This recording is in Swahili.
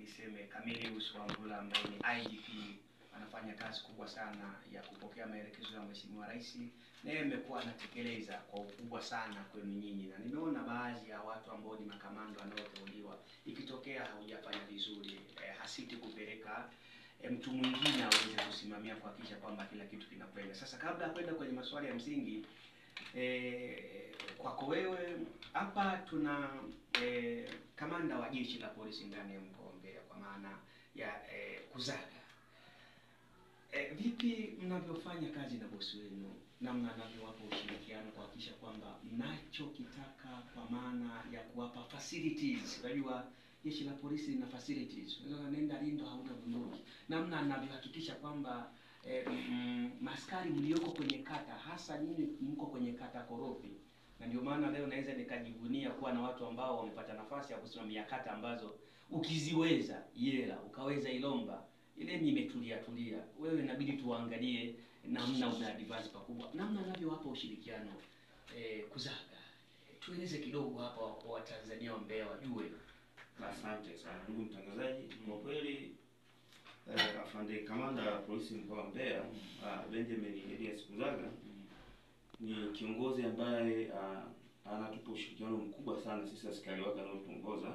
niseme Camillus Wambura ambaye ni IGP anafanya kazi kubwa sana ya kupokea maelekezo ya Mheshimiwa Rais, na yeye amekuwa anatekeleza kwa ukubwa sana kwenu nyinyi, na nimeona baadhi ya watu ambao ni makamanda wanaoteuliwa, ikitokea haujafanya vizuri hasiti kupeleka mtu mwingine aweze kusimamia kuhakikisha kwamba kila kitu kinakwenda. Sasa kabla ya kwenda kwenye maswali ya msingi, kwako wewe, hapa tuna kamanda wa jeshi la polisi ndani ya mkoa wa Mbeya kwa maana ya Kuzaga. Vipi mnavyofanya kazi na bosi wenu, namna anavyowapa ushirikiano kuhakikisha kwamba mnachokitaka kwa maana ya kuwapa facilities? Unajua jeshi la polisi lina facilities. Unaweza nenda Lindo hauna bunduki. Namna anavyohakikisha kwamba maskari mlioko kwenye kata, hasa nyinyi mko kwenye kata korofi, na ndio maana leo naweza nikajivunia kuwa na watu ambao wamepata nafasi ya kusimamia kata ambazo ukiziweza Yela, ukaweza Ilomba, ile nimetulia tulia. Wewe inabidi tuangalie namna una advance pakubwa, namna anavyowapa ushirikiano Kuzaga. Tueleze kidogo hapa wa Tanzania wa Mbeya wajue. Asante sana ndugu mtangazaji. Kwa kweli afande kamanda wa polisi mkoa wa Mbeya Benjamin Elias Kuzaga ni kiongozi ambaye anatupa ushirikiano mkubwa sana sisi askari wake anaotuongoza.